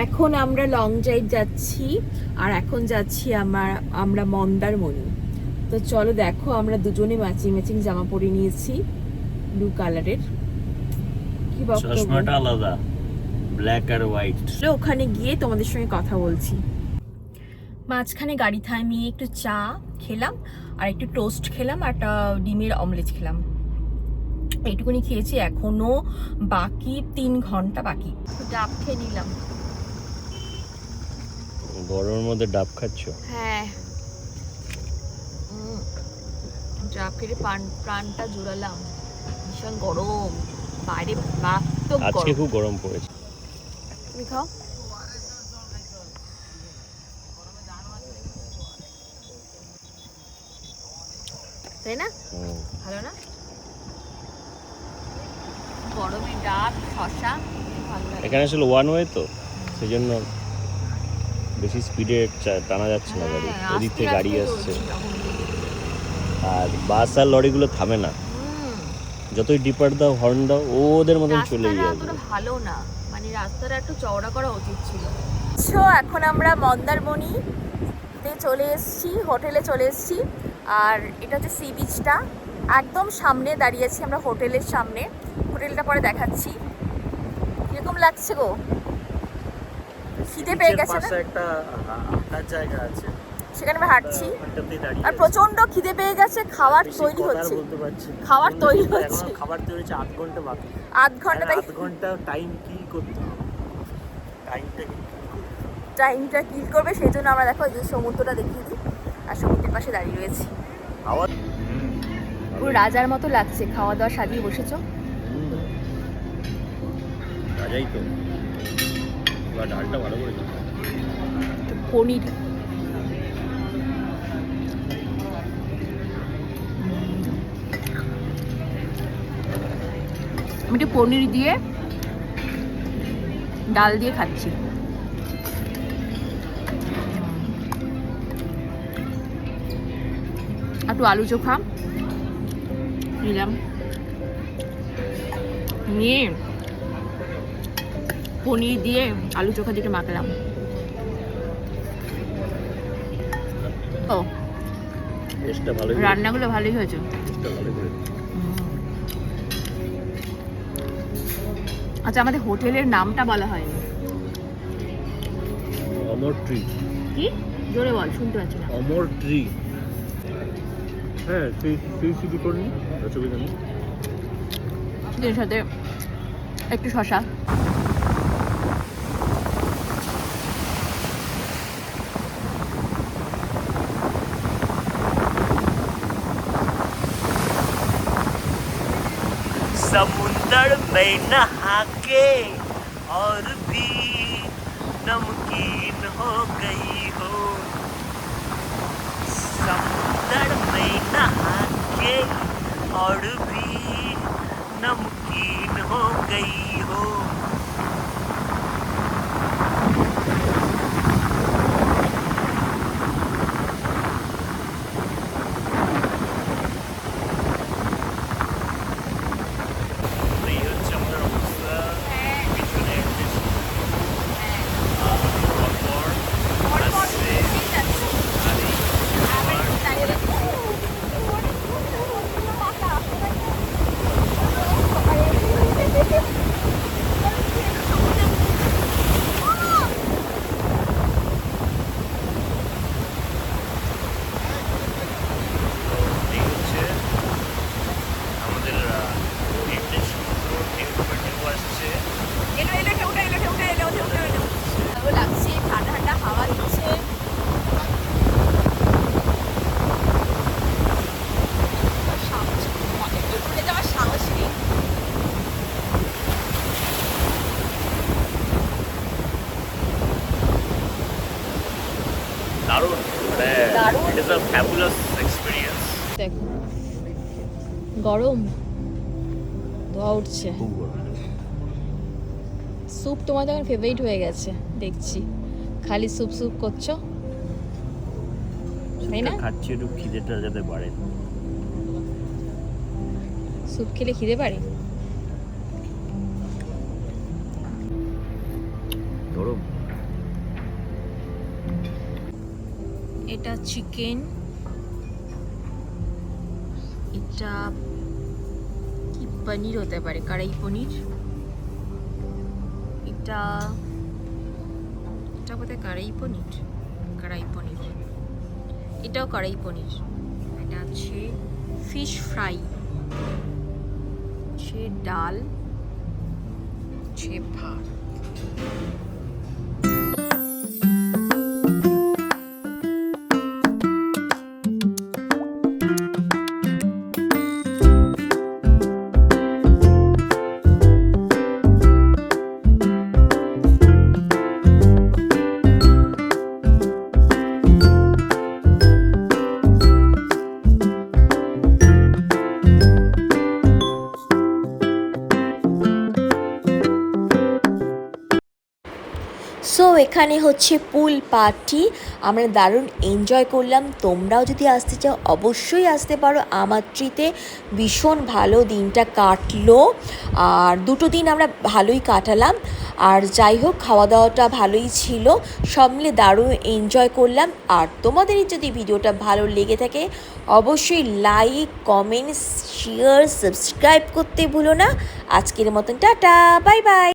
এখন আমরা long drive যাচ্ছি আর এখন যাচ্ছি আমরা মন্দারমণি। তো চলো দেখো, আমরা দুজনে ম্যাচিং ম্যাচিং জামা পরে নিয়েছি ব্লু কালারের। কি বক্তব্য, চশমাটা আলাদা, ব্ল্যাক আর হোয়াইট। ওখানে গিয়ে তোমাদের সঙ্গে কথা বলছি। মাঝখানে গাড়ি থামিয়ে একটু চা খেলাম আর একটু টোস্ট খেলাম আর একটা ডিমের অমলেট খেলাম। এইটুকুনি খেয়েছি, এখনো বাকি 3 ঘন্টা বাকি। ডাব খেয়ে নিলাম। গরমের মধ্যে ডাব খাচ্ছ? হ্যাঁ, ডাব খেয়ে প্রাণটা জোড়ালাম। ভীষণ গরম বাইরে, মারাত্মক আজকে গরম। খুব গরম পড়েছে। তুমি খাও। তাই না? ভালো না? গরমে ডাব শশা ভালো লাগে। এখানে আসলে ওয়ান ওয়ে তো, সেই জন্য বেশি স্পিডে টানা যাচ্ছে না গাড়ি। ওদিক থেকে গাড়ি আসছে আর বাস আর লরিগুলো থামে না। যতই ডিপার দাও, হর্ন দাও, ওদের মতন চলে যাবে। রাস্তাটা ভালো না, মানে রাস্তাটা একটু চওড়া করা উচিত ছিল। এখন আমরা মন্দারমণিতে চলে এসেছি, হোটেলে চলে এসেছি। আর এটা হচ্ছে সি বিচটা, একদম সামনে দাঁড়িয়েছি আমরা, হোটেলের সামনে। হোটেলটা পরে দেখাচ্ছি। কিরকম লাগছে গো? খিদে পেয়ে গেছে না? একটা হাঁটার জায়গা আছে, সেখানে আমরা হাঁটছি আর প্রচন্ড খিদে পেয়ে গেছে। খাবার তৈরি হচ্ছে, খাবার তৈরি হচ্ছে, খাবার তৈরি হচ্ছে। 8 ঘন্টা বাকি, 8 ঘন্টা। 8 ঘন্টা টাইম কি করতে হবে, টাইমটা কিল করবে, সেই জন্য আমরা দেখো এই যে সমুদ্রটা দেখিয়ে দিই আর সমুদ্রের পাশে দাঁড়িয়ে রয়েছি। পুরো রাজার মতো লাগছে। খাওয়া দাওয়া সাজিয়ে বসেছো। রাজাই তো। এবার ডালটা ভালো করে দিই। পনির, আমি একটু পনির দিয়ে ডাল দিয়ে খাচ্ছি। একটু আলু চোখা নিলাম, নিয়ে পনির দিয়ে আলু চোখা দিয়ে মাখলাম। ও, টেস্টটা ভালোই, রান্নাগুলো ভালোই হয়েছে। টেস্টটা ভালোই করে। আচ্ছা, আমাদের হোটেলের নামটা বলা হয়নি। অমর ট্রি। কি? জোরে বল, শুনতে পাচ্ছি না। অমর ট্রি। হ্যাঁ, তুই শুধু করনি, অসুবিধা নেই। চিকেনের সাথে একটু শশা। समुंदर में नहा के और भी नमकीन हो गई हो, समुंदर में नहा के और भी नमकीन हो गई हो। It is a fabulous experience. দেখো গরম ধোয়া উঠছে। স্যুপ তোমার তো এখন ফেভারিট হয়ে গেছে দেখছি, খালি স্যুপ স্যুপ করছো তাই না? খাচ্ছি একটু খিদেটা যাতে বাড়ে। স্যুপ খেলে খিদে বাড়ে? গরম এটা চিকেন, এটা কি পনির হতে পারে, কড়াই পনির। এটা বোধহয় কড়াই পনির, এটাও কড়াই পনির। এটা আছে ফিশ ফ্রাই, আছে ডাল, আছে ভাত। সো এখানে হচ্ছে পুল পার্টি, আমরা দারুণ এনজয় করলাম। তোমরাও যদি আসতে চাও অবশ্যই আসতে পারো। আমার ট্রিতে ভীষণ ভালো দিনটা কাটলো, আর 2 দিন আমরা ভালোই কাটালাম। আর যাই হোক, খাওয়া দাওয়াটা ভালোই ছিল, সব মিলে দারুণ এনজয় করলাম। আর তোমাদের যদি ভিডিওটা ভালো লেগে থাকে অবশ্যই লাইক, কমেন্ট, শেয়ার, সাবস্ক্রাইব করতে ভুলো না। আজকের মতন টাটা, বাই বাই।